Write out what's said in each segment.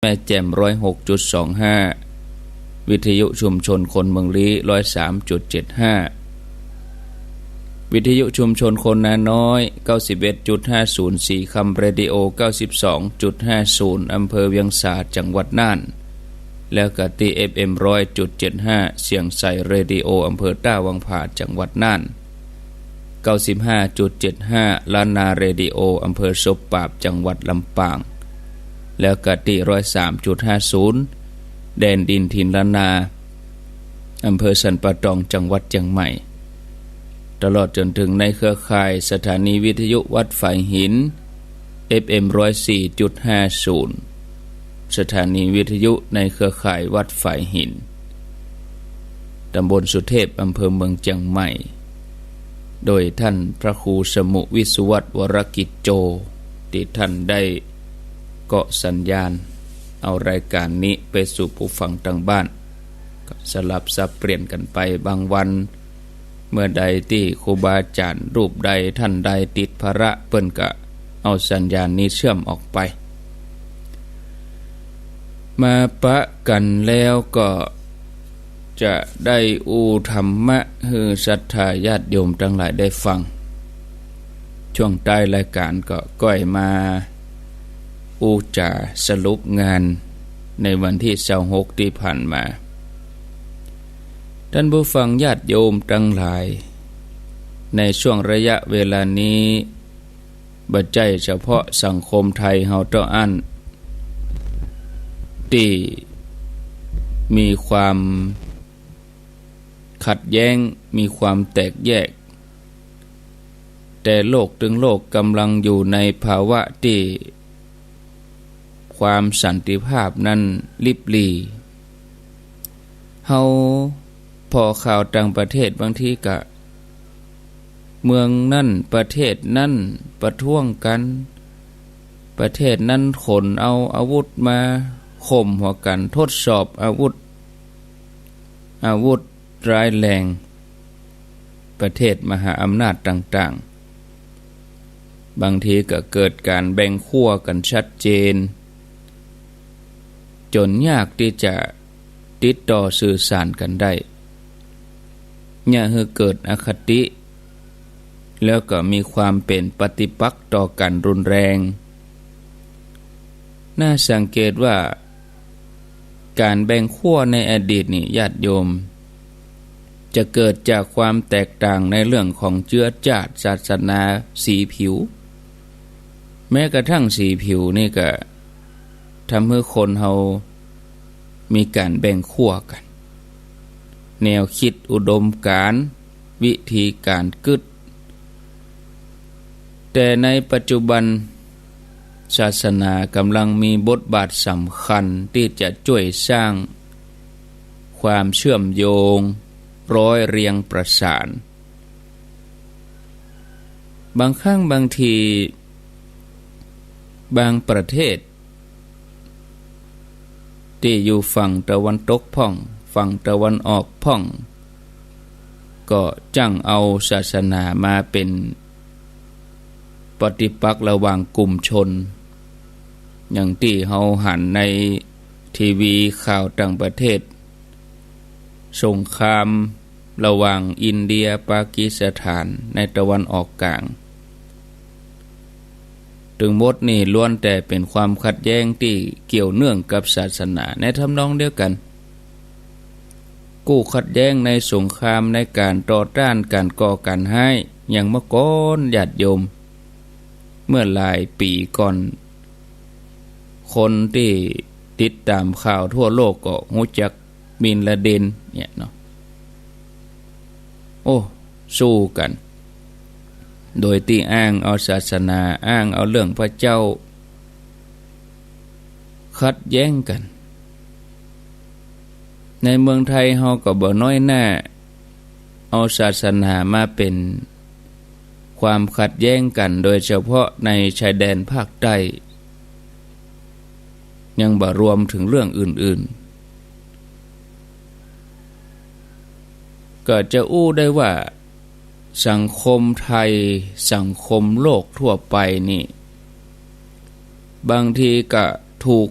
แม่แจ่ม106.25วิทยุชุมชนคนเมืองลี้103.75วิทยุชุมชนคนนาน้อย 91.50 สีคำเรดิโอ 92.50 อำเภอเวียงสาจังหวัดน่านแล้วก็ที่ FM 100.75 เสียงใสเรดิโออำเภอต้าวังผาจังหวัดน่าน 95.75 ล้านนาเรดิโออำเภอศพปราบจังหวัดลำปางแล้วก็ที่ 103.50 แดนดินถิ่นล้านนาอำเภอสันป่าตองจังหวัดเชียงใหม่ตลอดจนถึงในเครือข่ายสถานีวิทยุวัดฝายหิน FM 104.50 สถานีวิทยุในเครือข่ายวัดฝายหินตำบลสุเทพอำเภอเมืองเชียงใหม่โดยท่านพระครูสมุวิสุวัตวรกิจโจที่ท่านได้เกาะสัญญาณเอารายการนี้ไปสู่ผู้ฟังทางบ้านสลับสับเปลี่ยนกันไปบางวันเมื่อใดที่ครูบาอาจารย์รูปใดท่านใดติดภาระเปิ้นก็เอาสัญญาณนี้เชื่อมออกไปมาปะกันแล้วก็จะได้อูธรรมะให้ศรัทธาญาติโยมทั้งหลายได้ฟังช่วงใต้รายการก็ก้อยมาอูจะสรุปงานในวันที่26ที่ผ่านมาท่านผู้ฟังญาติโยมทั้งหลายในช่วงระยะเวลานี้บ่ใจเฉพาะสังคมไทยเฮาต้องอันที่มีความขัดแย้งมีความแตกแยกแต่โลกถึงโลกกำลังอยู่ในภาวะที่ความสันติภาพนั้นลิบหลี่เฮาพอข่าวต่างประเทศบางทีก็เมืองนั่นประเทศนั่นประท้วงกันประเทศนั้นขนเอาอาวุธมาข่มหัวกันทดสอบอาวุธร้ายแรงประเทศมหาอำนาจต่างๆบางทีก็เกิดการแบ่งขั้วกันชัดเจนจนยากที่จะติดต่อสื่อสารกันได้เนี่ยคือเกิดอคติแล้วก็มีความเป็นปฏิปักษ์ต่อกันรุนแรงน่าสังเกตว่าการแบ่งขั้วในอดีตนี่ญาติโยมจะเกิดจากความแตกต่างในเรื่องของเชื้อชาติศาสนาสีผิวแม้กระทั่งสีผิวนี่ก็ทำให้คนเฮามีการแบ่งขั้วกันแนวคิดอุดมการณ์วิธีการกึศแต่ในปัจจุบันศาสนากำลังมีบทบาทสำคัญที่จะช่วยสร้างความเชื่อมโยงร้อยเรียงประสานบางครั้งบางทีบางประเทศที่อยู่ฝั่งตะวันตกพ่องฝั่งตะวันออกพ่องก็จั่งเอาศาสนามาเป็นปฏิปักษ์ระหว่างกลุ่มชนอย่างที่เฮาหันในทีวีข่าวต่างประเทศสงครามระหว่างอินเดียปากีสถานในตะวันออกกลางถึงหมดนี่ล้วนแต่เป็นความขัดแย้งที่เกี่ยวเนื่องกับศาสนาในทำนองเดียวกันกู้ขัดแย้งในสงครามในการต่อต้านการก่อการร้ายอย่างเมื่อก่อนญาติโยมเมื่อหลายปีก่อนคนที่ติดตามข่าวทั่วโลกก็รู้จักบินลาเดนเนี่ยเนาะโอ้สู้กันโดยที่อ้างเอาศาสนาอ้างเอาเรื่องพระเจ้าขัดแย้งกันในเมืองไทยเฮาก็บ่น้อยหน้าเอาศาสนามาเป็นความขัดแย้งกันโดยเฉพาะในชายแดนภาคใต้ยังบ่รวมถึงเรื่องอื่นๆก็จะอู้ได้ว่าสังคมไทยสังคมโลกทั่วไปนี่บางทีก็ถูก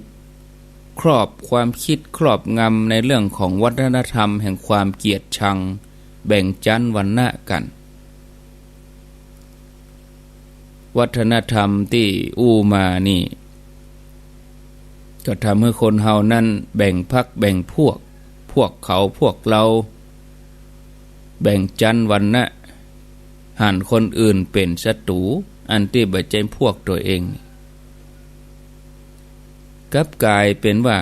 ครอบความคิดครอบงำในเรื่องของวัฒนธรรมแห่งความเกลียดชังแบ่งชั้นวรรณะกันวัฒนธรรมที่อู้มานี่ก็ทำให้คนเฮานั้นแบ่งพรรคแบ่งพวกเขาพวกเราแบ่งชั้นวรรณะหันคนอื่นเป็นศัตรูอันที่บ่ใช่พวกตัวเองกลับกลายเป็นว่า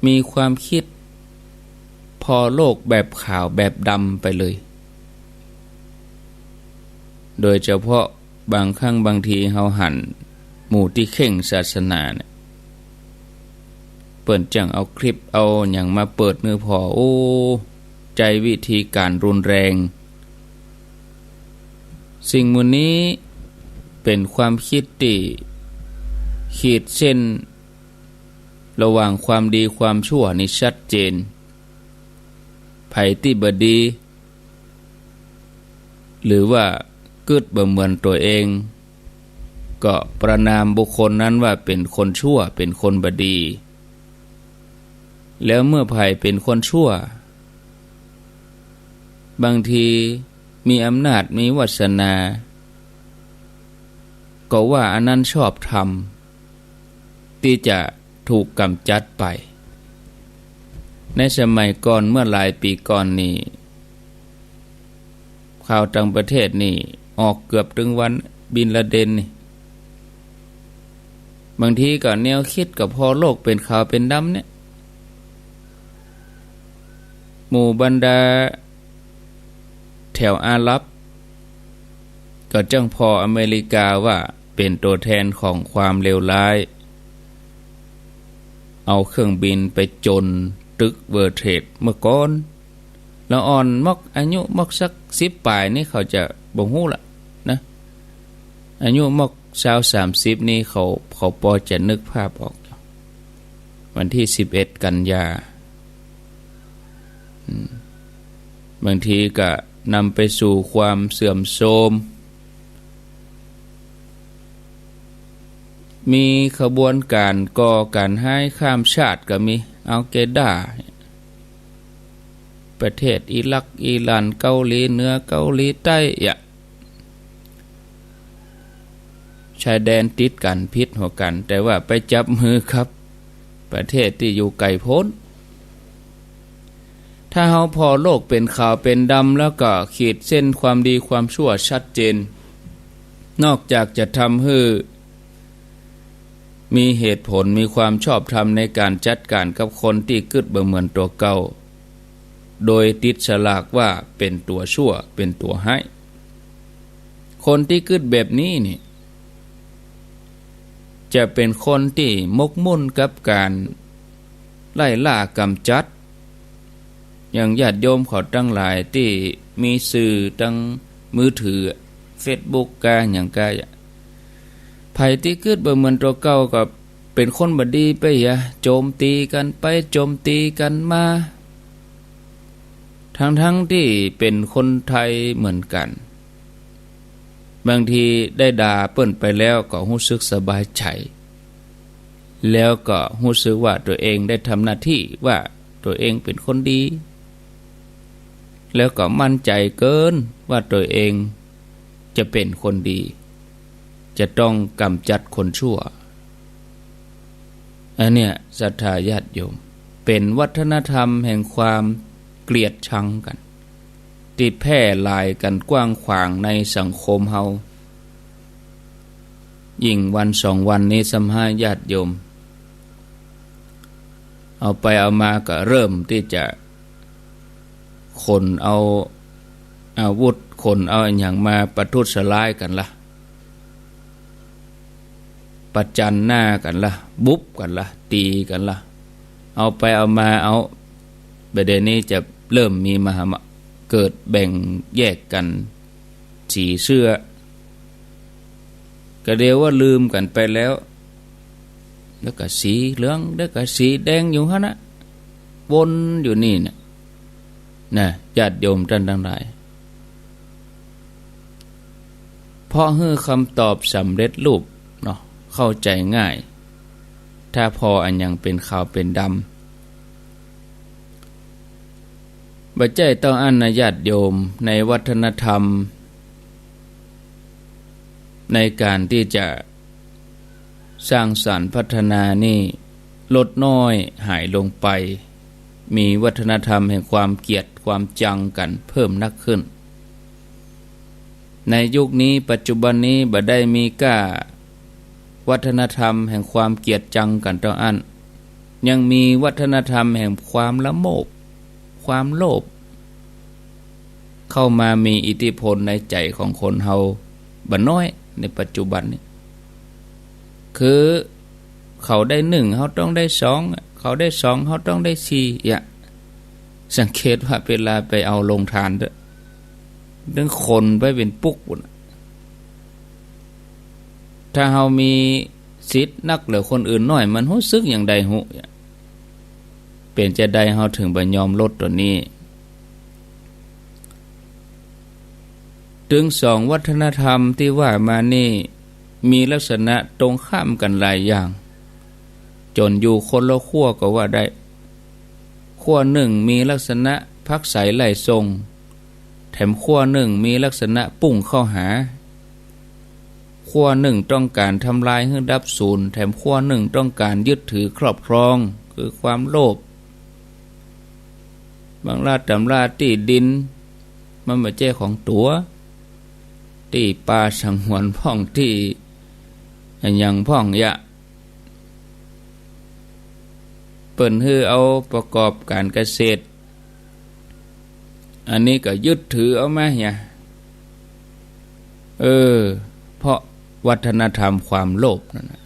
มีความคิดพอโลกแบบขาวแบบดำไปเลยโดยเฉพาะบางครั้งบางทีเฮาหันหมู่ที่เข่งศาสนาเนี่ยเปิ่นจังเอาคลิปเอาอย่างมาเปิดเนื้อพอโอ้ใจวิธีการรุนแรงสิ่งมูลนี้เป็นความคิดที่ขีดเส้นระหว่างความดีความชั่วนี่ชัดเจนไผที่บ่ดีหรือว่าเกิดบ่เหมือนตัวเองก็ประณามบุคคลนั้นว่าเป็นคนชั่วเป็นคนบ่ดีแล้วเมื่อไผเป็นคนชั่วบางทีมีอำนาจมีวาสนาก็ว่าอันนั้นชอบธรรมที่จะถูกกำจัดไปในสมัยก่อนเมื่อหลายปีก่อนนี้ข่าวต่างประเทศนี่ออกเกือบถึงวันบินลาเดนนี่บางทีก็แนวคิดกับพอโลกเป็นขาวเป็นดำเนี่ยหมู่บรรดาแถวอาหรับก็จังพออเมริกาว่าเป็นตัวแทนของความเลวร้ายเอาเครื่องบินไปจนตึกเวอร์เทรดเมื่อก่อนแล้วอ่อนมอกอายุมอกสัก10ปลายนี่เขาจะบ่ฮู้ละนะอายุมอก20-30นี่เขาพอจะนึกภาพออกวันที่11กันยาบางทีก็นำไปสู่ความเสื่อมโทรมมีขบวนการก่อการให้ข้ามชาติก็มีอัลเกดาประเทศอิรักอิหร่านเกาหลีเหนือเกาหลีใต้ชายแดนติดกันพิษหัวกันแต่ว่าไปจับมือครับประเทศที่อยู่ไกลโพ้นถ้าเฮาพอโลกเป็นขาวเป็นดำแล้วก็ขีดเส้นความดีความชั่วชัดเจนนอกจากจะทำให้มีเหตุผลมีความชอบธรรมในการจัดการกับคนที่กึดบ่เหมือนตัวเก่าโดยติดฉลากว่าเป็นตัวชั่วเป็นตัวให้คนที่กึดแบบนี้นี่จะเป็นคนที่มกมุ่นกับการไล่ล่ากำจัดอย่างญาติโยมเขาทั้งหลายที่มีสื่อทั้งมือถือ Facebook กาอย่างกาไผที่เกิดบ่เหมือนตัวเก่าก็เป็นคนบ่ดีไปโจมตีกันไปโจมตีกันมาทั้งที่เป็นคนไทยเหมือนกันบางทีได้ด่าเปิ้นไปแล้วก็รู้สึกสบายใจแล้วก็รู้สึกว่าตัวเองได้ทำหน้าที่ว่าตัวเองเป็นคนดีแล้วก็มั่นใจเกินว่าตัวเองจะเป็นคนดีจะต้องกำจัดคนชั่วอันเนี้ยศรัทธาญาติโยมเป็นวัฒนธรรมแห่งความเกลียดชังกันที่แพร่หลายกันกว้างขวางในสังคมเฮายิ่งวัน2วันนี้สัมภาญาติโยมเอาไปเอามาก็เริ่มที่จะคนเอาอาวุธคนเอาอย่างมาประทุษร้ายกันละประจันหน้ากันละบุบกันละตีกันละเอาไปเอามาเอาประเด็นนี้จะเริ่มมีมหาเกิดแบ่งแยกกันสีเสื้อก็เดียวว่าลืมกันไปแล้วแล้วก็สีเหลืองแล้วก็สีแดงอยู่ฮะนะวนอยู่นี่นะญาติโยมท่านทั้งหลายเพราะให้คำตอบสำเร็จรูปเนาะเข้าใจง่ายท ถ้าพออันยังเป็นขาวเป็นดำบัดใจต้องอันนะญาติโยมในวัฒนธรรมในการที่จะสร้างสรรค์พัฒนานี่ลดน้อยหายลงไปมีวัฒนธรรมแห่งความเกลียดความจังกันเพิ่มนักขึ้นในยุคนี้ปัจจุบันนี้บ่ได้มีก้าวัฒนธรรมแห่งความเกลียดจังกันต้องอันยังมีวัฒนธรรมแห่งความละโมบความโลภเข้ามามีอิทธิพลในใจของคนเฮาบ่น้อยในปัจจุบันนี้คือเขาได้หนึ่งเขาต้องได้สองเขาได้สองเขาต้องได้สี่สังเกตว่าเวลาไปเอาลงทานเด้อเรื่องคนไปเป็นปุ๊กถ้าเฮามีสิทธิ์นักเหลือคนอื่นน้อยมันรู้สึกอย่างใดหูเป็นจะได้เฮาถึงบ่ยอมลดตัวนี้ถึงสองวัฒนธรรมที่ว่ามานี่มีลักษณะตรงข้ามกันหลายอย่างจนอยู่คนละขั้วก็ว่าได้ขั้วหนึ่งมีลักษณะพักใสไหลทรงแถมขั้วหนึ่งมีลักษณะปุ่งเข้าหาขั้วหนึ่งต้องการทำลายให้ดับสูญแถมขั้วหนึ่งต้องการยึดถือครอบครองคือความโลภบางราชตำราที่ดินมันไม่ใช่ของตัวที่ป่าสังหวนพ่องที่ยังพ่องยะเปิ้นฮือเอาประกอบการเกษตรอันนี้ก็ยึดถือเอามาเนี่ยเพราะวัฒนธรรมความโลภนั่นนะ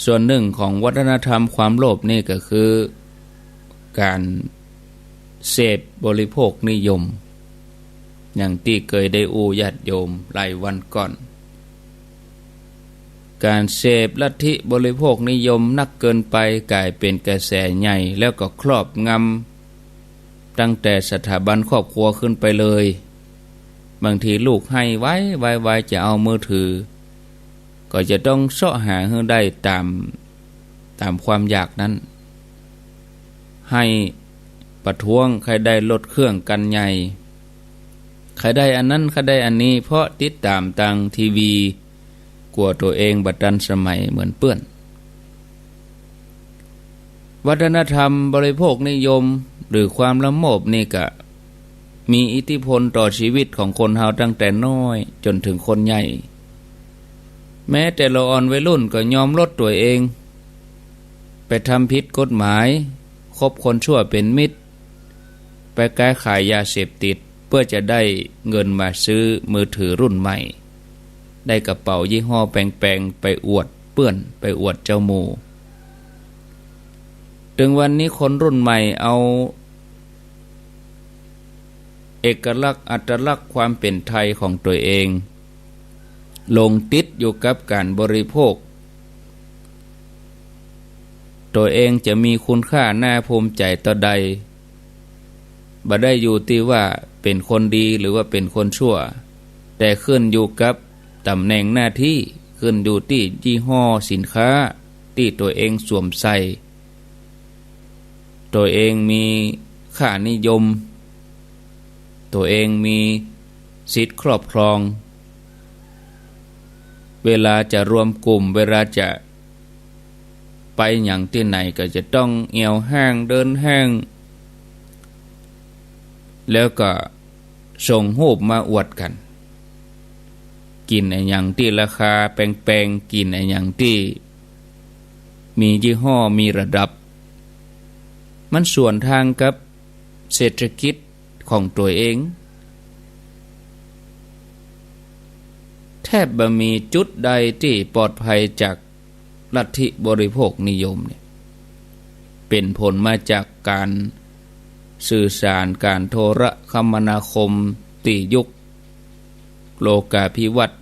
ส่วนหนึ่งของวัฒนธรรมความโลภนี่ก็คือการเสพบริโภคนิยมอย่างที่เคยได้อูญาติโยมหลายวันก่อนการเสพลัทธิบริโภคนิยมนักเกินไปกลายเป็นกระแสใหญ่แล้วก็ครอบงำตั้งแต่สถาบันครอบครัวขึ้นไปเลยบางทีลูกให้ไว้จะเอามือถือก็จะต้องเสาะหาให้ได้ตามความอยากนั้นให้ประท้วงใครได้ลดเครื่องกันใหญ่ใครได้อันนั้นใครได้อันนี้เพราะติดตามทางทีวีกลัวตัวเองบัดดันสมัยเหมือนเปื้อนวัฒนธรรมบริโภคนิยมหรือความละโมบนี่ก็มีอิทธิพลต่อชีวิตของคนเฮาตั้งแต่น้อยจนถึงคนใหญ่แม้แต่ละอ่อนวัยรุ่นก็ยอมลดตัวเองไปทำผิดกฎหมายคบคนชั่วเป็นมิตรไปแก้ขายยาเสพติดเพื่อจะได้เงินมาซื้อมือถือรุ่นใหม่ได้กระเป๋ายี่ห้อแปลงๆไปอวดเปื้อนไปอวดเจ้าหมู่ถึงวันนี้คนรุ่นใหม่เอาเอกลักษณ์อัตลักษณ์ความเป็นไทยของตัวเองลงติดอยู่กับการบริโภคตัวเองจะมีคุณค่าน่าภูมิใจต่อใดบ่ได้อยู่ที่ว่าเป็นคนดีหรือว่าเป็นคนชั่วแต่ขึ้นอยู่กับตำแหน่งหน้าที่ขึ้นอยู่ที่ยี่ห้อสินค้าที่ตัวเองสวมใส่ตัวเองมีค่านิยมตัวเองมีสิทธิ์ครอบครองเวลาจะรวมกลุ่มเวลาจะไปอย่างที่ไหนก็จะต้องเอี่ยวห้างเดินห้างแล้วก็ส่งรูปมาอวดกันกินไอ้อย่างที่ราคาแพงๆกินไอ้อย่างที่มียี่ห้อมีระดับมันส่วนทางกับเศรษฐกิจของตัวเองแทบบ่มีจุดใดที่ปลอดภัยจากลัทธิบริโภคนิยมเนี่ยเป็นผลมาจากการสื่อสารการโทรคมนาคมที่ยุคโลกาภิวัตน์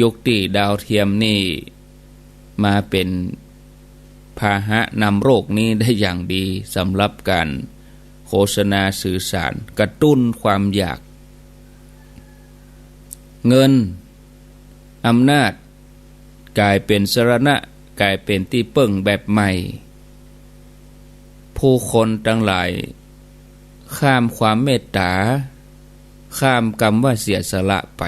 ยุคที่ดาวเทียมนี่มาเป็นพาหะนำโรคนี้ได้อย่างดีสำหรับการโฆษณาสื่อสารกระตุ้นความอยากเงินอำนาจ กลายเป็นสรณะกลายเป็นที่เปิ้งแบบใหม่ผู้คนทั้งหลายข้ามความเมตตาข้ามคำว่าเสียสละไป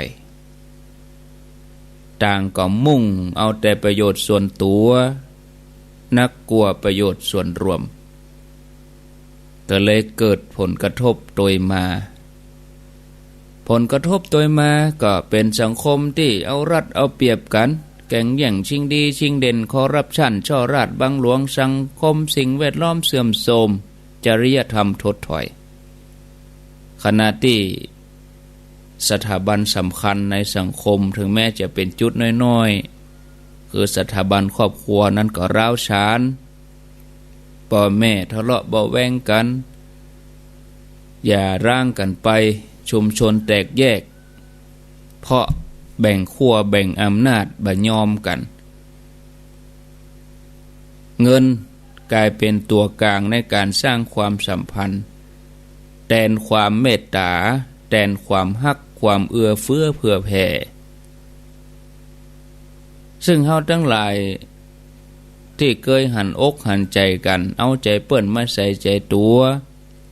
ต่างก็มุ่งเอาแต่ประโยชน์ส่วนตัวนักกลัวประโยชน์ส่วนรวมก็เลยเกิดผลกระทบโดยมาผลกระทบโดยมาก็เป็นสังคมที่เอารัดเอาเปรียบกันแข่งแย่งชิงดีชิงเด่นคอร์รัปชันช่อราชบังหลวงสังคมสิ่งแวดล้อมเสื่อมโทรมจริยธรรมถดถอยขณะที่สถาบันสำคัญในสังคมถึงแม้จะเป็นจุดน้อยๆคือสถาบันครอบครัวนั้นก็ร้าวฉานพ่อแม่ทะเลาะเบาแวงกันอย่าร่างกันไปชุมชนแตกแยกเพราะแบ่งขั้วแบ่งอำนาจบ่ยอมกันเงินกลายเป็นตัวกลางในการสร้างความสัมพันธ์แทนความเมตตาแทนความฮักความเอื้อเฟื้อเผื่อแผ่ซึ่งเฮาทั้งหลายที่เคยหันอกหันใจกันเอาใจเปิ้นมาใส่ใจตัว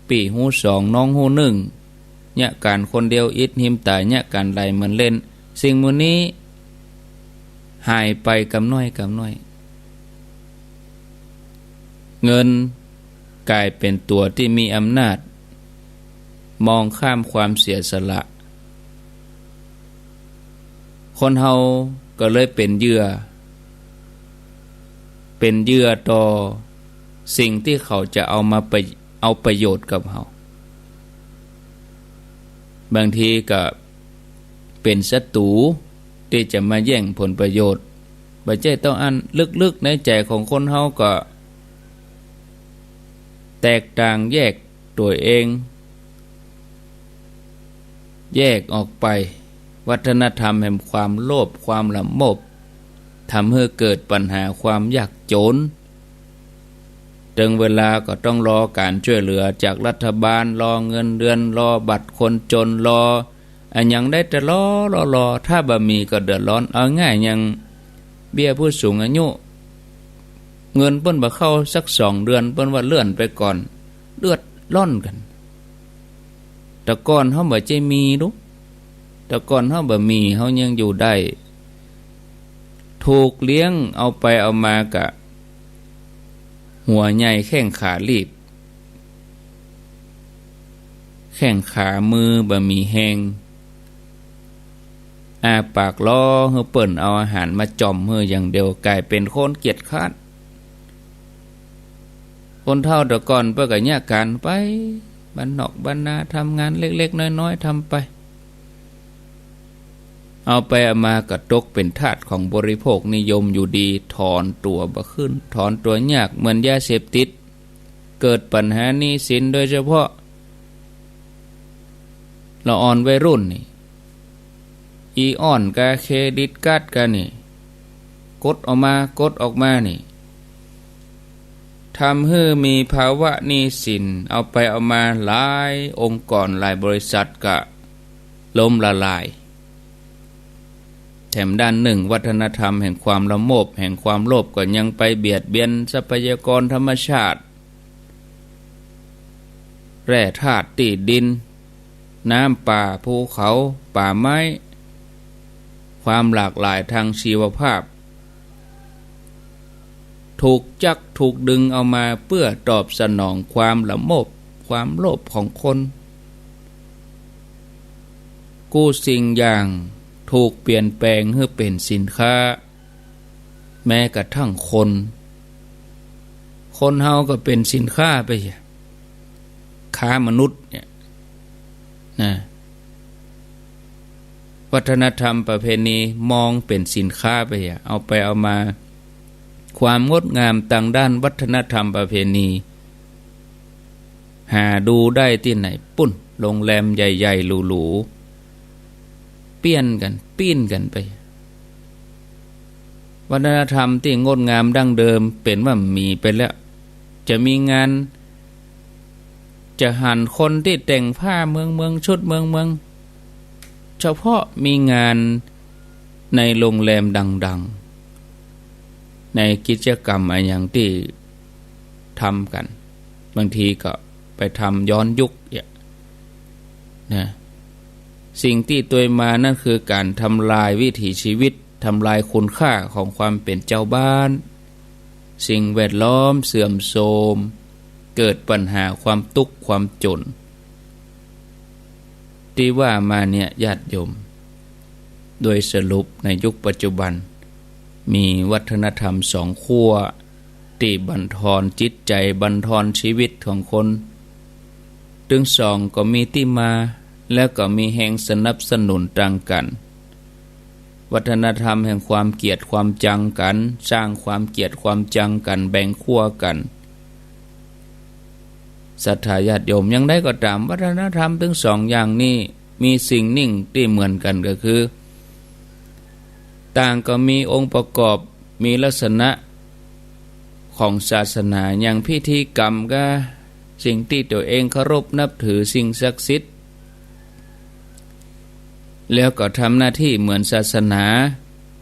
ปีหูสองน้องหูหนึ่งเนี่ยการคนเดียวอิดหิมตายเนี่ยการใดมันเล่นสิ่งมื้อนี้หายไปกำน้อยเงินกลายเป็นตัวที่มีอำนาจมองข้ามความเสียสละคนเฮาก็เลยเป็นเหยื่อต่อสิ่งที่เขาจะเอาประโยชน์กับเฮาบางทีก็เป็นศัตรูที่จะมาแย่งผลประโยชน์บ่ใช่ต้องอันลึกๆในใจของคนเฮาก็แตกต่างแยกตัวเองแยกออกไปวัฒนธรรมแห่งความโลภความละโมบทำให้เกิดปัญหาความยากจนถึงเวลาก็ต้องรอการช่วยเหลือจากรัฐบาลรอเงินเดือนรอบัตรคนจนรออันยังได้แต่รอถ้าบ่มีก็เดือดร้อนเอาง่ายยังเบี้ยผู้สูงอายุเงินเปิ้นบ่เข้าสัก2 เดือนเปิ้นว่าเลื่อนไปก่อนเลือดร้อนกันแต่ก่อนเฮาบ่ใจมีดุแต่ก่อนเฮาบ่มีเฮายังอยู่ได้ถูกเลี้ยงเอาไปเอามากะหัวใหญ่แข้งขาลีบแข้งขามือบ่มีแหงอาปากล้อเฮาเปิ้นเอาอาหารมาจ่อมเฮาอย่างเดียวกลายเป็นคนเกียจคร้านคนเฒ่าแต่ก่อนเปิ้นก็แยกกันไปบ้านนอกบ้านนาทำงานเล็กๆน้อยๆทำไปเอาไปเอามาก็ตกเป็นทาสของบริโภคนิยมอยู่ดีถอนตัวบ่ขึ้นถอนตัวยากเหมือนยาเสพติดเกิดปัญหาหนี้สินโดยเฉพาะละอ่อนวัยรุ่นนี่อีออนกาเครดิตการ์ดกันนี่กดออกมานี่ทำให้มีภาวะหนี้สินเอาไปเอามาหลายองค์กรหลายบริษัทก็ล้มละลายแถมด้านหนึ่งวัฒนธรรมแห่งความละโมบแห่งความโลภก็ยังไปเบียดเบียนทรัพยากรธรรมชาติแร่ธาตุที่ดินน้ำป่าภูเขาป่าไม้ความหลากหลายทางชีวภาพถูกดึงเอามาเพื่อตอบสนองความละโมบความโลภของคนกู้สิ่งอย่างถูกเปลี่ยนแปลงให้เป็นสินค้าแม้กระทั่งคนเฮาก็เป็นสินค้าไปค้ามนุษย์เนี่ยนะวัฒนธรรมประเพณีมองเป็นสินค้าไปเอาไปเอามาความงดงามต่างด้านวัฒนธรรมประเพณีหาดูได้ที่ไหนปุ้นโรงแรมใหญ่ๆหรูๆเปี้ยนกันไปวัฒนธรรมที่งดงามดั้งเดิมเป็นว่ามีไปแล้วจะมีงานจะหันคนที่แต่งผ้าเมืองชุดเมืองเฉพาะมีงานในโรงแรมดังๆ ในกิจกรรมอะไรอย่างที่ทำกันบางทีก็ไปทำย้อนยุคนะสิ่งที่ตัวมานั่นคือการทำลายวิถีชีวิตทำลายคุณค่าของความเป็นเจ้าบ้านสิ่งแวดล้อมเสื่อมโทรมเกิดปัญหาความทุกข์ความจนที่ว่ามาเนี่ยญาติโยมโดยสรุปในยุคปัจจุบันมีวัฒนธรรมสองขั้วที่บั่นทอนจิตใจบั่นทอนชีวิตของคนถึงสองก็มีที่มาแล้วก็มีแห่งสนับสนุนต่างกันวัฒนธรรมแห่งความเกลียดความจังกันสร้างความเกลียดความจังกันแบ่งขั้วกันศรัทธาญาติโยมยังได้ก็ตามวัฒนธรรมทั้งสองอย่างนี้มีสิ่งนิ่งที่เหมือนกันก็คือต่างก็มีองค์ประกอบมีลักษณะของศาสนาอย่างพิธีกรรมก็สิ่งที่ตัวเองเคารพนับถือสิ่งศักดิ์สิทธิ์แล้วก็ทำหน้าที่เหมือนศาสนา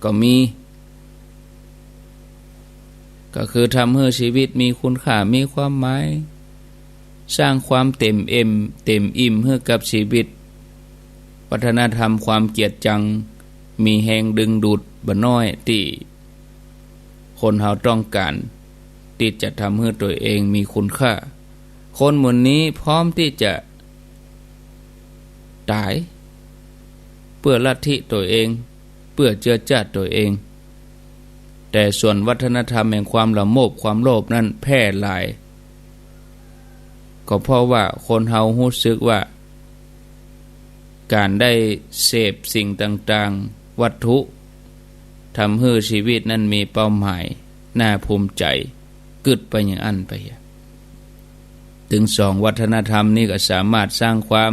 ก็มีก็คือทำให้ชีวิตมีคุณค่ามีความหมายสร้างความเต็มอิ่มให้กับชีวิตวัฒนธรรมความเกียรติจังมีแหงดึงดูดบ่น้อยที่คนเฮาต้องการที่จะทำให้ตัวเองมีคุณค่าคนหมู่นี้พร้อมที่จะตายเพื่อลัทธิตัวเองเพื่อเจือจาดตัวเองแต่ส่วนวัฒนธรรมแห่งความละโมบความโลภนั้นแพร่หลายก็เพราะว่าคนเฮารู้สึกว่าการได้เสพสิ่งต่างๆวัตถุทำให้ชีวิตนั้นมีเป้าหมายน่าภูมิใจกึดไปอย่างอันไปถึงสองวัฒนธรรมนี้ก็สามารถสร้างความ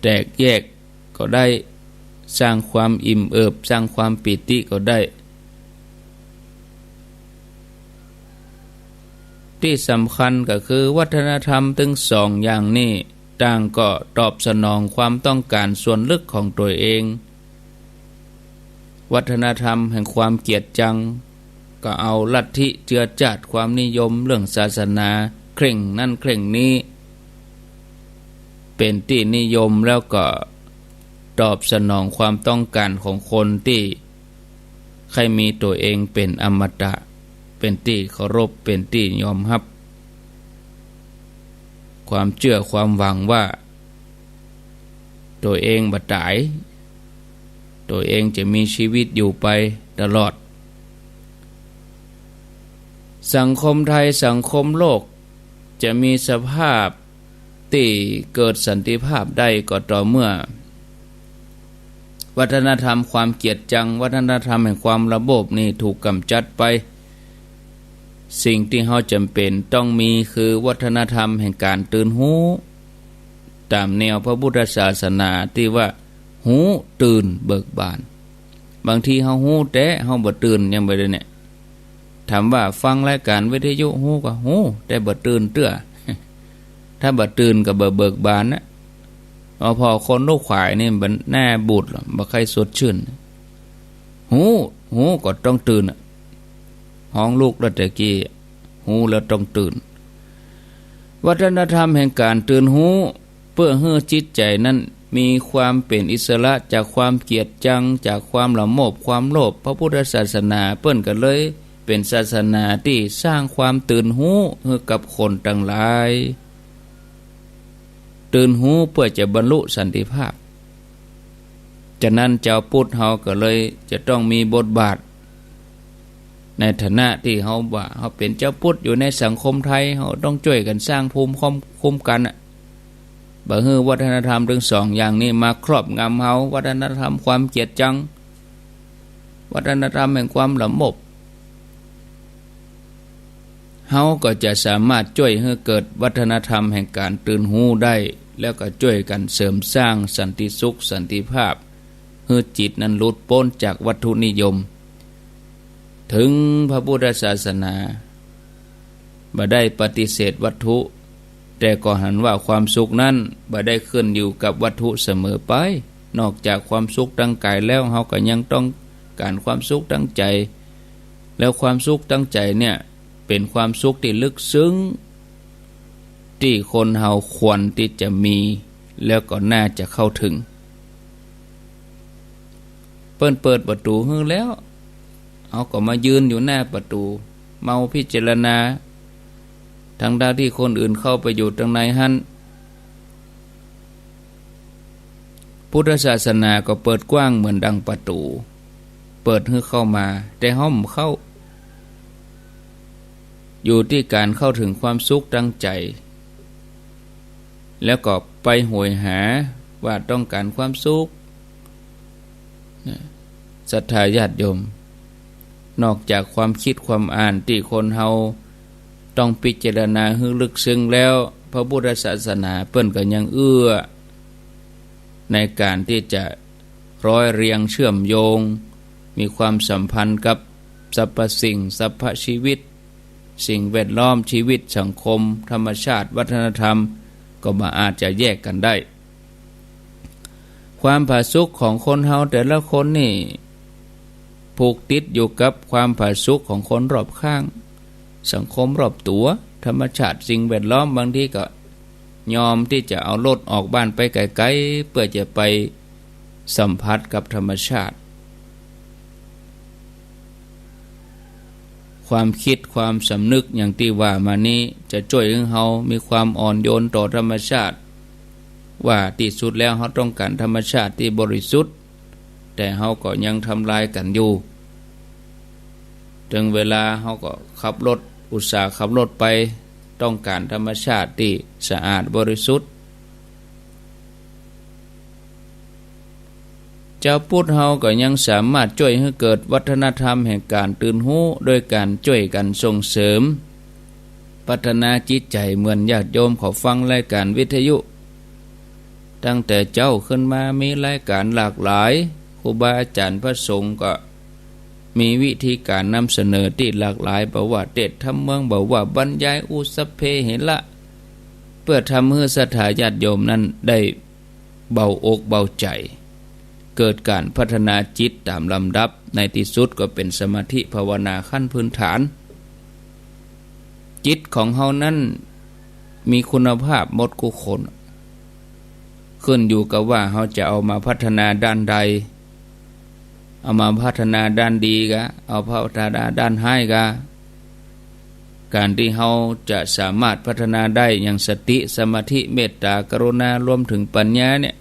แตกแยกก็ได้สร้างความอิ่มเอิบสร้างความปิติก็ได้ที่สำคัญก็คือวัฒนธรรมทั้งสองอย่างนี้ต่างก็ตอบสนองความต้องการส่วนลึกของตัวเองวัฒนธรรมแห่งความเกลียดจังก็เอาลัทธิเจือจาดความนิยมเรื่องศาสนาเคร่งนั่นเคร่งนี้เป็นที่นิยมแล้วก็ตอบสนองความต้องการของคนที่ใครมีตัวเองเป็นอมตะเป็นที่เคารพเป็นที่ยอมรับความเชื่อความหวังว่าตัวเองบ่ตายตัวเองจะมีชีวิตอยู่ไปตลอดสังคมไทยสังคมโลกจะมีสภาพที่เกิดสันติภาพได้ก็ต่อเมื่อวัฒนธรรมความเกลียดจังวัฒนธรรมแห่งความระบบนี่ถูกกำจัดไปสิ่งที่เฮาจำเป็นต้องมีคือวัฒนธรรมแห่งการตื่นหูตามแนวพระพุทธศาสนาที่ว่าหูตื่นเบิกบานบางทีเฮาหูแต่เฮาบ่ตื่นยังบ่ได้เนี่ยถามว่าฟังรายการวิทยุหูก็หูแต่บ่ตื่นเตื้อถ้าบ่ตื่นก็บ่เบิกบานนะพอคนลูกขวายนี่มันหน้าบูดบ่ใครสดชื่นหูก็ต้องตื่นห้องลูกแล้วตะกี้หูแล้วต้องตื่นวัฒนธรรมแห่งการตื่นหูเพื่อให้จิตใจนั้นมีความเป็นอิสระจากความเกลียดจังจากความละโมบความโลภพระพุทธศาสนาเปิ้นก็เลยเป็นศาสนาที่สร้างความตื่นหูให้กับคนทั้งหลายตื่นหูเพื่อจะบรรลุสันติภาพฉะนั้นเจ้าพุทธเฮาก็เลยจะต้องมีบทบาทในฐานะที่เฮาว่าเฮาเป็นเจ้าพุทธอยู่ในสังคมไทยเฮาต้องช่วยกันสร้างภูมิคุ้มกันบ่ฮือวัฒนธรรมทั้งสองอย่างนี้มาครอบงำเฮาวัฒนธรรมความเกลียดจังวัฒนธรรมแห่งความละโมบเฮาก็จะสามารถช่วยให้เกิดวัฒนธรรมแห่งการตื่นหูได้แล้วก็ช่วยกันเสริมสร้างสันติสุขสันติภาพให้จิตนั้นหลุดพ้นจากวัตถุนิยมถึงพระพุทธศาสนาบ่ได้ปฏิเสธวัตถุแต่ก็หันว่าความสุขนั้นบ่ได้ขึ้นอยู่กับวัตถุเสมอไปนอกจากความสุขทางกายแล้วเฮาก็ยังต้อง การความสุขตั้งใจแล้วความสุขตั้งใจเนี่ยเป็นความสุขที่ลึกซึ้งที่คนเฮาควรที่จะมีแล้วก็น่าจะเข้าถึงเปิดประตูให้แล้วเอาก็มายืนอยู่หน้าประตูเมาพิจารณาทางด้านที่คนอื่นเข้าไปอยู่ตรงในหันพุทธศาสนาก็เปิดกว้างเหมือนดังประตูเปิดให้เข้ามาแต่ห้อมเข้าอยู่ที่การเข้าถึงความสุขตั้งใจแล้วก็ไปโหยหาว่าต้องการความสุขศรัทธาญาติโยมนอกจากความคิดความอ่านที่คนเฮาต้องพิจารณาให้ลึกซึ้งแล้วพระพุทธศาสนาเปิ้นก็ยังเอื้อในการที่จะร้อยเรียงเชื่อมโยงมีความสัมพันธ์กับสรรพสิ่งสรรพชีวิตสิ่งแวดล้อมชีวิตสังคมธรรมชาติวัฒนธรรมก็มาอาจจะแยกกันได้ความผาสุกของคนเฮาแต่ละคนนี่ผูกติดอยู่กับความผาสุกของคนรอบข้างสังคมรอบตัวธรรมชาติสิ่งแวดล้อมบางทีก็ยอมที่จะเอารถออกบ้านไปไกลๆเพื่อจะไปสัมผัสกับธรรมชาติความคิดความสำนึกอย่างที่ว่ามานี้จะช่วยให้เฮามีความอ่อนโยนต่อธรรมชาติว่าที่สุดแล้วเฮาต้องการธรรมชาติที่บริสุทธิ์แต่เฮาก็ยังทำลายกันอยู่ถึงเวลาเฮาก็ขับรถอุตส่าห์ขับรถไปต้องการธรรมชาติที่สะอาดบริสุทธิ์เจ้าพุทธเฮาก็ยังสามารถช่วยให้เกิดวัฒนธรรมแห่งการตื่นรู้โดยการช่วยกันส่งเสริมพัฒนาจิตใจเหมือนญาติโยมเขาฟังรายการวิทยุตั้งแต่เจ้าขึ้นมามีรายการหลากหลายครูบาอาจารย์พระสงฆ์ก็มีวิธีการนำเสนอที่หลากหลายบอกว่าเทศน์ธรรมเมืองบอกว่าบรรยายอุสเพเหระเพื่อทำให้ศรัทธาญาติโยมนั้นได้เบาอกเบาใจเกิดการพัฒนาจิตตามลำดับในที่สุดก็เป็นสมาธิภาวนาขั้นพื้นฐานจิตของเฮานั้นมีคุณภาพหมดทุกคนขึ้นอยู่กับว่าเฮาจะเอามาพัฒนาด้านใดเอามาพัฒนาด้านดีกะเอาพัฒนาด้านให้กะการที่เฮาจะสามารถพัฒนาได้อย่างสติสมาธิเมตตากรุณารวมถึงปัญญาเนี่ย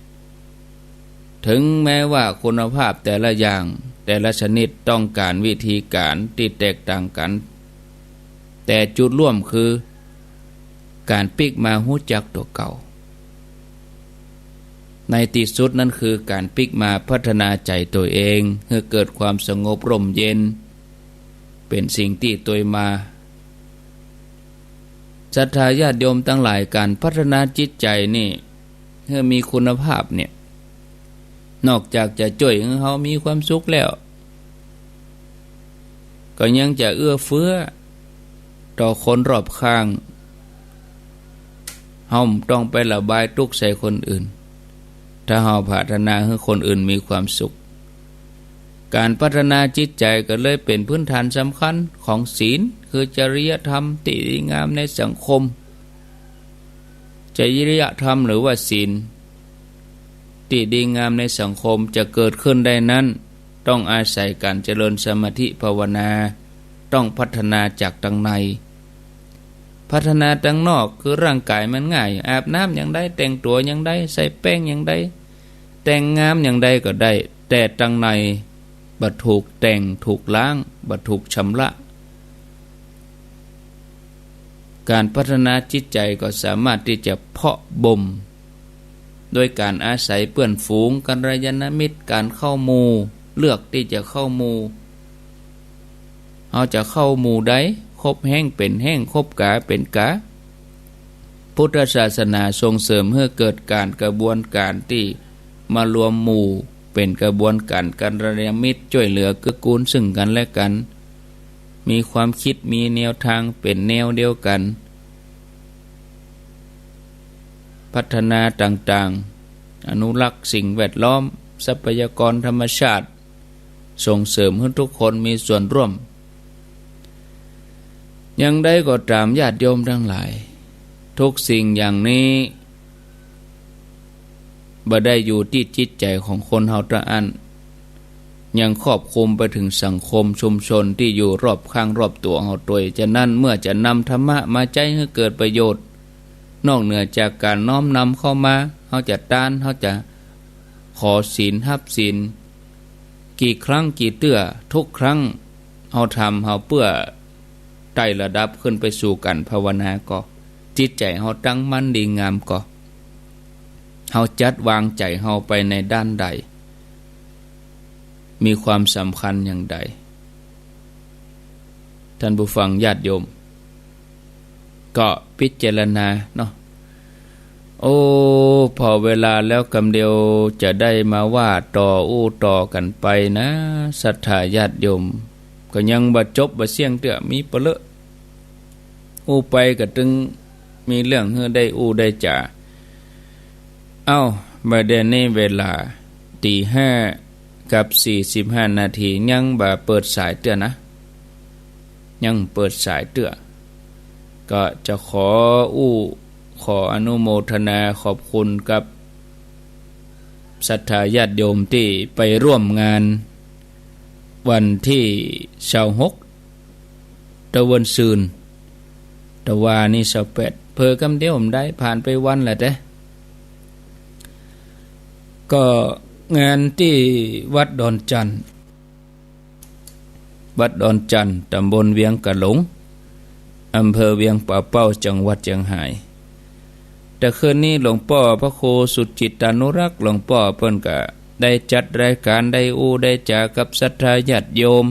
ถึงแม้ว่าคุณภาพแต่ละอย่างแต่ละชนิดต้องการวิธีการที่แตกต่างกันแต่จุดร่วมคือการพลิกมารู้จักตัวเก่าในที่สุดนั่นคือการพลิกมาพัฒนาใจตัวเองให้เกิดความสงบร่มเย็นเป็นสิ่งที่ตัวมาศรัทธาญาติโยมทั้งหลายการพัฒนาจิตใจนี่ให้มีคุณภาพเนี่ยนอกจากจะช่วยให้เขามีความสุขแล้วก็ยังจะเอื้อเฟื้อต่อคนรอบข้างเฮาต้องไประบายทุกข์ใส่คนอื่นถ้าเฮาพัฒนาให้คนอื่นมีความสุขการพัฒนาจิตใจก็เลยเป็นพื้นฐานสำคัญของศีลคือจริยธรรมที่ดีงามในสังคมจริยธรรมหรือว่าศีลที่ดีงามในสังคมจะเกิดขึ้นได้นั้นต้องอาศัยการเจริญสมาธิภาวนาต้องพัฒนาจากทางในพัฒนาทางนอกคือร่างกายมันง่ายอาบน้ำอย่างใดแต่งตัวอย่างใดใส่แป้งอย่างใดแต่งงามอย่างใดก็ได้แต่ทางในบัดถูกแต่งถูกล้างบัดถูกชำระการพัฒนาจิตใจก็สามารถที่จะเพาะบ่มโดยการอาศัยเพื่อนฝูงกัลยาณมิตรการเข้าหมู่เลือกที่จะเข้าหมู่เอาจะเข้าหมู่ใดคบแห้งเป็นแห้งคบกาเป็นกาพุทธศาสนาส่งเสริมให้เกิดการกระบวนการที่มารวมหมู่เป็นกระบวนการกัลยาณมิตรช่วยเหลือเกื้อกูลซึ่งกันและกันมีความคิดมีแนวทางเป็นแนวเดียวกันพัฒนาต่างๆอนุรักษ์สิ่งแวดล้อมทรัพยากรธรรมชาติ ส่งเสริมให้ทุกคนมีส่วนร่วมยังได้ก็ตามญาติโยมทั้งหลายทุกสิ่งอย่างนี้บ่ได้อยู่ที่จิตใจของคนเฮาตะอันยังครอบคลุมไปถึงสังคมชุมชนที่อยู่รอบข้างรอบตัวเฮาตัวฉะนั้นเมื่อจะนำธรรมะมาใจให้เกิดประโยชน์นอกเหนือจากการน้อมนำเข้ามาเฮาจะต้านเฮาจะขอศีลรับศีลกี่ครั้งกี่เตื้อทุกครั้งเฮาทำเฮาเพื่อไต่ระดับขึ้นไปสู่กันภาวนาก็จิตใจเฮาตั้งมั่นดีงามก็เฮาจัดวางใจเฮาไปในด้านใดมีความสำคัญอย่างใดท่านผู้ฟังญาติโยมก็พิจารณาเนาะโอ้พอเวลาแล้วกำเดียวจะได้มาว่าต่อต่อกันไปนะศรัทธาญาติโยมก็ยังบ่จบบ่เสี่ยงเตื้อมีเปเลอะไปก็ถึงมีเรื่องให้ได้ได้จ่าบัดเดี๋ยวนี้เวลา 5:45 นาทียังบ่เปิดสายเตื้อนะยังเปิดสายเตื้อก็จะขออนุโมทนาขอบคุณกับศรัทธาญาติโยมที่ไปร่วมงานวันที่26ตะวันซืนตะวานี่28เพิ่กำเดียวผมได้ผ่านไปวันแหละแต่ก็งานที่วัดดอนจันทร์ตำบลเวียงกะหลงอำเภอเวียงป่าเป้าจังหวัดเชียงรายแต่คืนนี้หลวงพ่อพระครูสุจิตานุรักษ์หลวงพ่อเพิ่นก็ได้จัดรายการได้ได้จากับศรัทธาญาติโยม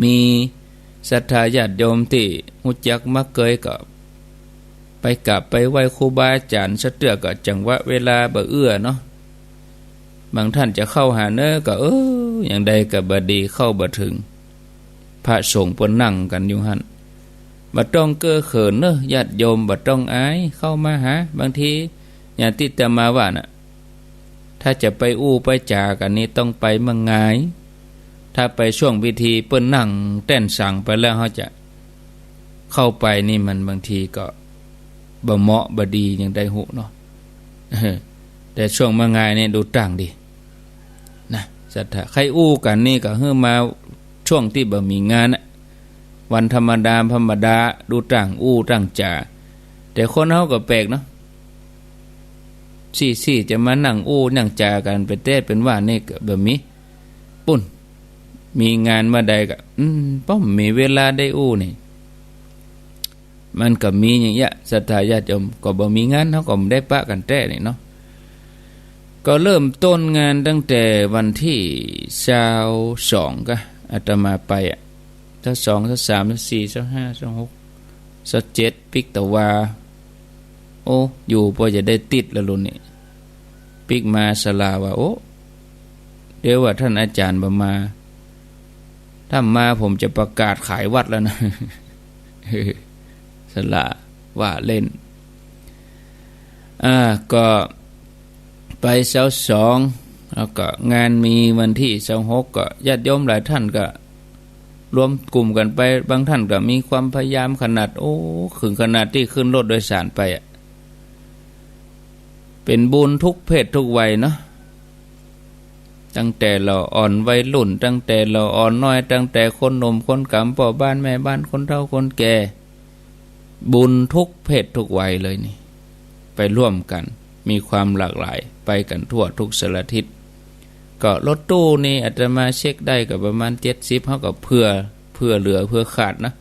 มีศรัทธาญาติโยมที่รู้จักมักเคยก็ไปกราบไปไหว้ครูบาอาจารย์ซะเตื้อก็จังหวะเวลาบ่เอื้อเนาะบางท่านจะเข้าหาก็อย่างใดก็บ่ดีเข้าบ่ถึงพระสงฆ์เพิ่นนั่งกันอยู่หั่นบ่ต้องเก้อเขินญาติโยมบ่ต้องอายเข้ามาหาบางทีอย่างที่อาตมาว่าน่ะถ้าจะไปไปจากันนี้ต้องไปเมืองงายถ้าไปช่วงพิธีเปิ้นนั่งเต้นสั่งไปแล้วเฮาจะเข้าไปนี่มันบางทีก็บ่เหมาะบ่ดีอย่างใดหูเนาะแต่ช่วงเมืองงายนี่ดูต่างดีนะศรัทธาใครกันนี่ก็มาช่วงที่บ่มีงานวันธรรมดาดูต่างต่างจ่าแต่คนเฮาก็แปลกเนาะซี่จะมานั่งนั่งจ่ากันไปเต้เป็นว่านี่ก็บ่มีปุ่นมีงานมาใดก็ป้อมมีเวลาได้นี่มันก็มีอย่างเงี้ยศรัทธาญาติโยมก็บ่มีงานเฮาก็บ่ได้ปะกันแท้นี่เนาะก็เริ่มต้นงานตั้งแต่วันที่22ก็อาตมาไป22 23 24 25 26 27ปิกตะวาอยู่พอจะได้ติดแล้วรุ่นนี้ปิกมาสลาว่าเดี๋ยวว่าท่านอาจารย์บ่มาถ้ามาผมจะประกาศขายวัดแล้วนะสลาว่าเล่นก็ไป22แล้วก็งานมีวันที่26ก็ญาติโยมหลายท่านก็รวมกลุ่มกันไปบางท่านก็มีความพยายามขนาดถึงขนาดที่ขึ้นรถโดยสารไปเป็นบุญทุกเพศทุกวัยเนาะตั้งแต่เราอ่อนวัยรุ่นตั้งแต่เราอ่อนน้อยตั้งแต่คนหนุ่มคนกำพ่อบ้านแม่บ้านคนเฒ่าคนแก่บุญทุกเพศทุกวัยเลยนี่ไปร่วมกันมีความหลากหลายไปกันทั่วทุกสารทิศก็รถตู้นี่อาตมาเช็คได้ก็ประมาณ70เฮาก็เพื่อเหลือเพื่อขาดนะ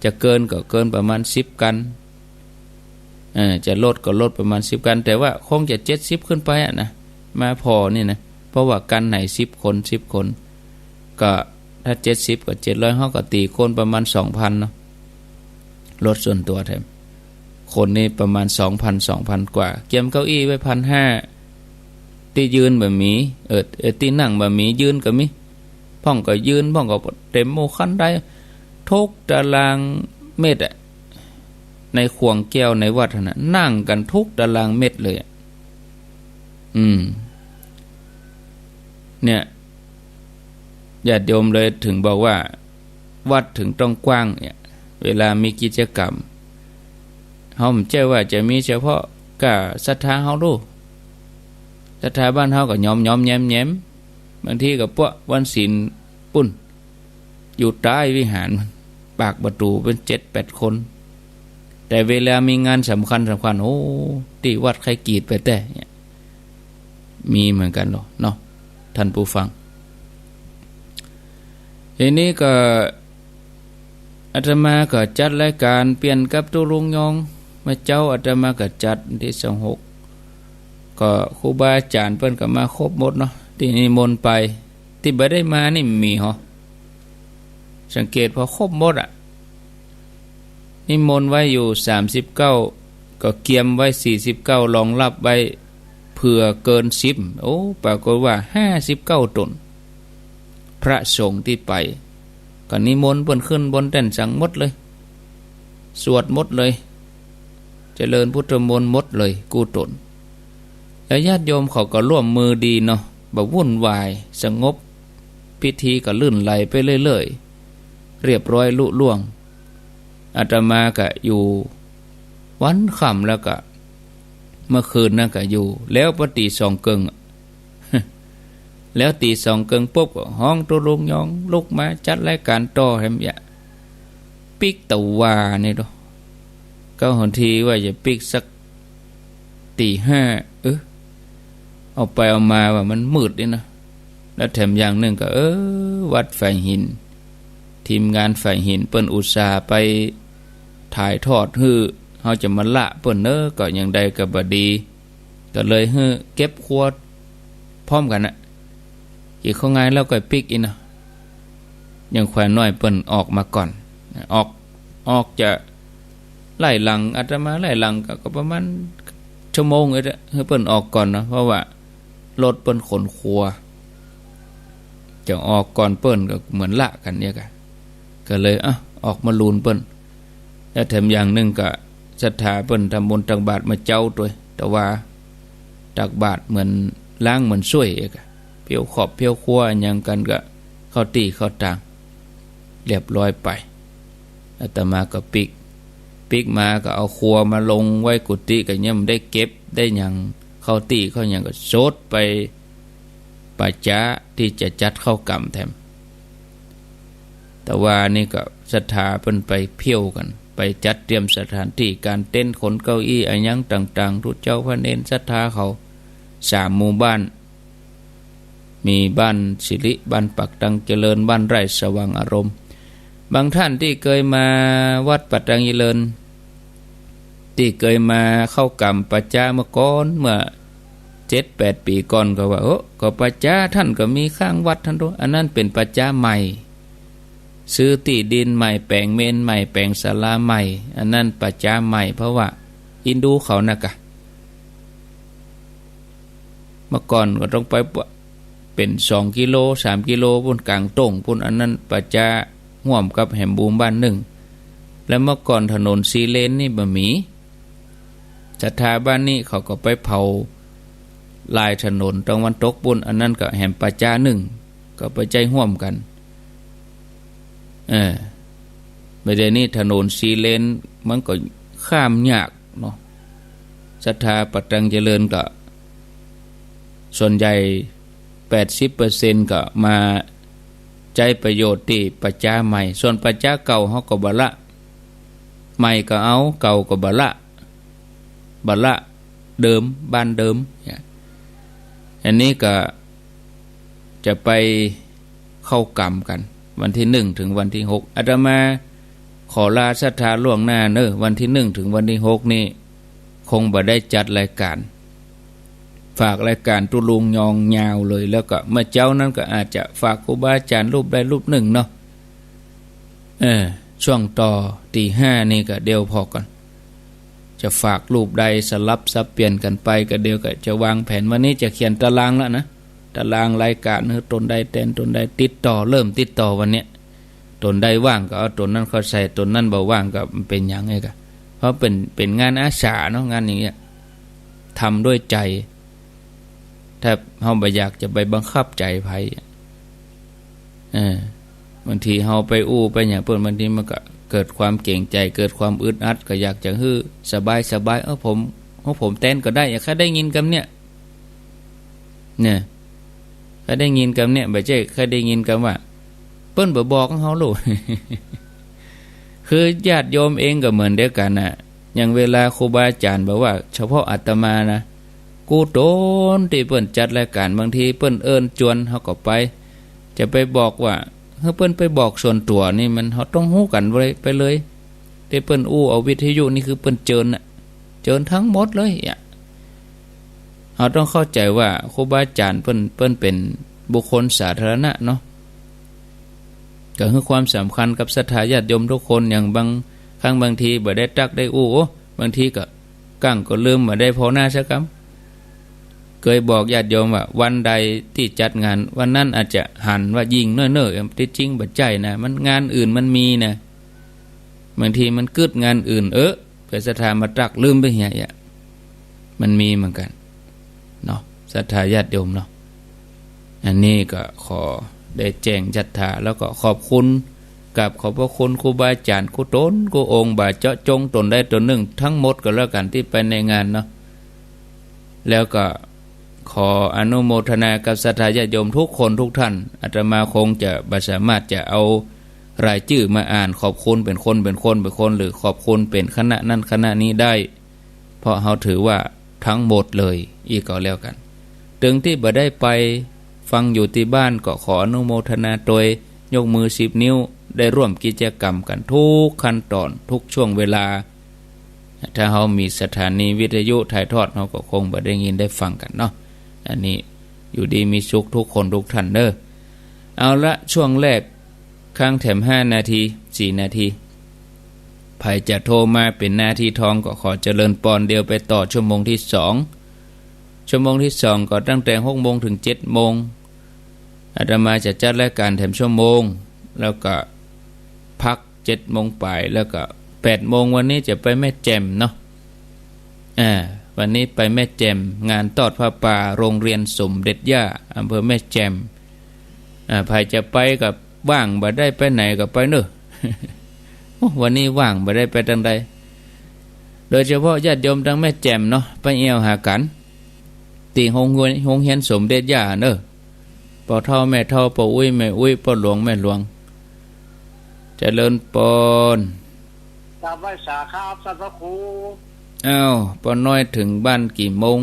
จะเกินก็เกินประมาณ10กันจะลดก็ลดประมาณ10กันแต่ว่าคงจะ70ขึ้นไปนะมาพอนี่นะเพราะว่ากันไหน10คนก็ถ้า70กับ700เฮาก็ตีคนประมาณ 2,000 เนาะรถส่วนตัวแถมคนนี่ประมาณ 2,000 กว่าเกียมเก้าอี้ไว้ 1,500 ที่ยืนแบบมีที่นั่งแบบมียืนก็มีพ่องก็ยืนพ่องก็เต็มโมคันได้ทุกตารางเมตรในขวงแก้วในวัดน่ะนั่งกันทุกตารางเมตรเลยเนี่ย ญาติโยมเลยถึงบอกว่าวัดถึงต้องกว้างเนี่ยเวลามีกิจกรรมเฮาไม่ใช่ว่าจะมีเฉพาะก็ศรัทธาเฮาดูศรัทธาบ้านเฮาก็ยอมแย้มบางทีก็พวกวันศีลปุ่นอยู่ใต้วิหารปากประตูเป็น 7-8 คนแต่เวลามีงานสำคัญโอ้ที่วัดใครกีดไปแต่เนี่ยมีเหมือนกันเนาะท่านผู้ฟังทีนี้ก็อาตมาก็จัดรายการเปลี่ยนกับตุลุงยองมาเจ้าอาตมาก็จัดที่26ก็ครูบาอาจารย์เพิ่นก็มาครบหมดเนาะที่นิมนต์ไปที่บ่ได้มานี่มีเหรอสังเกตพอครบหมดนิมนต์ไว้อยู่39ก็เกียมไว้49รองรับไว้เผื่อเกิน10โอ้ปรากฏว่า59ตนพระสงฆ์ที่ไปก็นิมนต์เพิ่นขึ้นบนแท่นสังหมดเลยสวดหมดเลยเจริญพุทธมนต์หมดเลยกู้ตนแล้วญาติโยมเขาก็ร่วมมือดีเนาะบ่วุ่นวายสงบพิธีก็ลื่นไหลไปเรื่อยๆเรียบร้อยลุล่วงอาตมาก็อยู่วันค่ำแล้วก็เมื่อคืนนั่นก็อยู่แล้วพอตีสองเกิงแล้วตีสองเกิงปุ๊บก็ห้องตัวลุงยองลุกมาจัดรายการต่อแฮมยะปิกตะวานี่ดอกก็หนทีว่าจะปิกสักตีห้าเอาไปเอามาว่ามันมืดนี่นะแล้วแถมอย่างหนึ่งก็วัดไฟหินทีมงานไฟหินเปิ้นอุตส่าห์ไปถ่ายทอดฮื้อเฮาจะมาละเปิ้นก็อย่างใดก็บ่ดีก็เลยฮื้อเก็บขวดพร้อมกันน่ะอีกเข้าไงแล้วก็ปิกอีนะยังแขวนน้อยเปิ้นออกมาก่อนออกจะไล่หลังอาตมาไล่หลังก็ประมาณชั่วโมงเด้อให้เปิ้นออกก่อนนะเพราะว่ารถเปิ้นขนครัวจะออกก่อนเปิ้นก็เหมือนละกันเนี่ยก็เลยออกมาลูนเปิ้นแล้วแถมอย่างนึงก็ศรัทธาเปิ้นทำบุญตักบาตรมาเจ้าด้วยแต่ว่าตักบาตรเหมือนล้างเหมือนช่วยเอกเพียวขอบเพียวครัวอันยังกันก็เข้าตีเข้าต่างเรียบร้อยไปอาตมาก็ปิกมาก็เอาครัวมาลงไว้กุฏิก็ยังได้เก็บได้ยังเข้าตีเข้ายังก็โซดไปปัจจาที่จะจัดเข้ากรรมแถมแต่ว่านี่ก็ศรัทธาเพิ่นไปเพี้ยวกันไปจัดเตรียมสถานที่การเต้นขนเก้าอี้อันยังต่างๆทุกเจ้าพระเนรศรัทธาเขา3หมู่บ้านมีบ้านสิริบ้านปักตังเจริญบ้านไร่สว่างอารมณ์บางท่านที่เคยมาวัดปักตังเจริญที่เคยมาเข้ากรรมปัจจาเมื่อก่อนเมื่อ 7-8 ปีก่อนก็ว่าก็ปัจจาท่านก็มีข้างวัดท่านด้วยอันนั้นเป็นปัจจาใหม่ซื้อที่ดินใหม่แปลงเมนใหม่แปลงศาลาใหม่อันนั้นปัจจาใหม่เพราะว่าอินดูเขานะกะเมื่อก่อนก็ต้องไปเป็น2กิโล3กิโลพุ่นกลางตรงพุ่นอันนั้นปัจจาห่วมกับแหมบูมบ้านหนึ่งแล้วเมื่อก่อนถนนซีเลนนี่บ่มีศรัทธาบ้านนี้เขาก็ไปเผาลายถนนตะวันตกปุ่นอันนั้นก็แหมปัจจา1ก็ไปใจห่วมกันไม่ได้นี่ถนนซีเลนมันก็ข้ามยากเนาะศรัทธาปักตังเจริญก็ส่วนใหญ่ 80% ก็มาใจประโยชน์ที่ปัจจาใหม่ส่วนปัจจาเก่าเฮาก็บ่ละใหม่ก็เอาเก่าก็บ่ละเดิมบ้านเดิมอันนี้ก็จะไปเข้ากรรมกันวันที่1ถึงวันที่6อาตมาขอลาศรัทธาล่วงหน้าวันที่1ถึงวันที่6นี่คงบ่ได้จัดรายการฝากรายการตุลุงยองยาวเลยแล้วก็เมื่อเจ้านั้นก็อาจจะฝากครูบาอาจารย์รูปใดรูปหนึ่งเนาะช่วงต่อตี5นี่ก็เดียวพอกันจะฝากรูปใดสลับสับเปลี่ยนกันไปก็เดียวก็จะวางแผนวันนี้จะเขียนตารางแล้วนะตารางรายการตนใดแทนตนใดติดต่อเริ่มติดต่อวันนี้ตนใดว่างก็เอาตนนั้นเข้าใส่ตนนั้นบ่ว่างก็เป็นอย่างไงกันเพราะเป็นงานอาสาเนาะงานอย่างเงี้ยทำด้วยใจถ้าเฮาบ่อยากจะไปบังคับใจไผ บางทีเฮาไปอู้ไปหยังเพิ่นบางทีมันก็เกิดความเกรงใจเกิดความอึดอัดก็อยากจะฮื้อสบายผมเต้นก็ได้แค่ได้ยินคำเนี่ยแค่ได้ยินคำเนี่ยบ่ใช่แค่ได้ยินคำว่าเปิ้นบ่บอกเฮาโลด คือญาติโยมเองก็เหมือนเดียวกันน่ะอย่างเวลาครูบาอาจารย์บอกว่าเฉพาะอาตมานะกูโดนที่เปิ้นจัดรายการบางทีเปิ้นเอิ้นจวนเฮาก็ไปจะไปบอกว่าเฮ้ยเปิ้นไปบอกส่วนตัวนี่มันเฮาต้องฮู้กันไปเลยที่เปิ้นอู้เอาวิทยุนี่คือเปิ้นเจิญน่ะเจิญทั้งหมดเลยเฮาต้องเข้าใจว่าครูบาอาจารย์เปิ้นเป็นบุคคลสาธารณะเนาะก็คือความสำคัญกับศรัทธาญาติโยมทุกคนอย่างบางครั้งบางทีบ่ได้ตักได้อู้บางทีก็กั้งก็ลืมบ่ได้พอหน้าสักคำเคยบอกญาติโยมว่าวันใดที่จัดงานวันนั้นอาจจะหันว่ายิงเน้อๆที่จริงบ่ใจนะมันงานอื่นมันมีนะบางทีมันกึดงานอื่นไปศรัทธามาตักลืมไปเหี้ยมันมีเหมือนกันเนาะศรัทธาญาติโยมเนาะอันนี้ก็ขอได้แจ้งศรัทธาแล้วก็ขอบคุณกับขอบพระคุณครูบาอาจารย์ครูต้นครูองค์บาเจาะจงตนได้ตนหนึ่งทั้งหมดก็แล้วกันที่ไปในงานเนาะแล้วก็ขออนุโมทนากับศรัทธาญาติโยมทุกคนทุกท่านอาตมาคงจะบ่สามารถจะเอารายชื่อมาอ่านขอบคุณเป็นคนหรือขอบคุณเป็นคณะนั้นคณะนี้ได้เพราะเราถือว่าทั้งหมดเลยอีกก็แล้วกันถึงที่บ่ได้ไปฟังอยู่ที่บ้านก็ขออนุโมทนาโดยยกมือ10 นิ้วได้ร่วมกิจกรรมกันทุกขั้นตอนทุกช่วงเวลาถ้าเรามีสถานีวิทยุถ่ายทอดเราก็คงบ่ได้ยินได้ฟังกันเนาะอันนี้อยู่ดีมีสุขทุกคนทุกท่านเด้อเอาละช่วงแรกข้างแถม5 นาที4 นาทีใครจะโทรมาเป็นหน้าที่ทองก็ขอเจริญปอนเดียวไปต่อชั่วโมงที่2ชั่วโมงที่2ก็ตั้งแต่ 6 โมงถึง 7 โมงอาตมาจะจัดรายการแถมชั่วโมงแล้วก็พัก 7 โมงปลายแล้วก็8 โมงวันนี้จะไปแม่แจ่มเนาะวันนี้ไปแม่แจ่มงานทอดผ้าป่าโรงเรียนสมเด็จย่าอำเภอแม่แจ่มใครจะไปกับว่างบ่ได้ไปไหนก็ไปเนอะ วันนี้ว่างบ่ได้ไปทางใดโดยเฉพาะญาติโยมทางแม่แจ่มเนาะไปเอวหากันตีโรงเรียนสมเด็จย่าเนอะพ่อเฒ่าแม่เฒ่าพ่ออุ้ยแม่อุ้ยพ่อหลวงแม่หลวงเจริญปอนกราบไหว้สาครับท่านพระครูอ้าวป้าน้อยถึงบ้านกี่โมง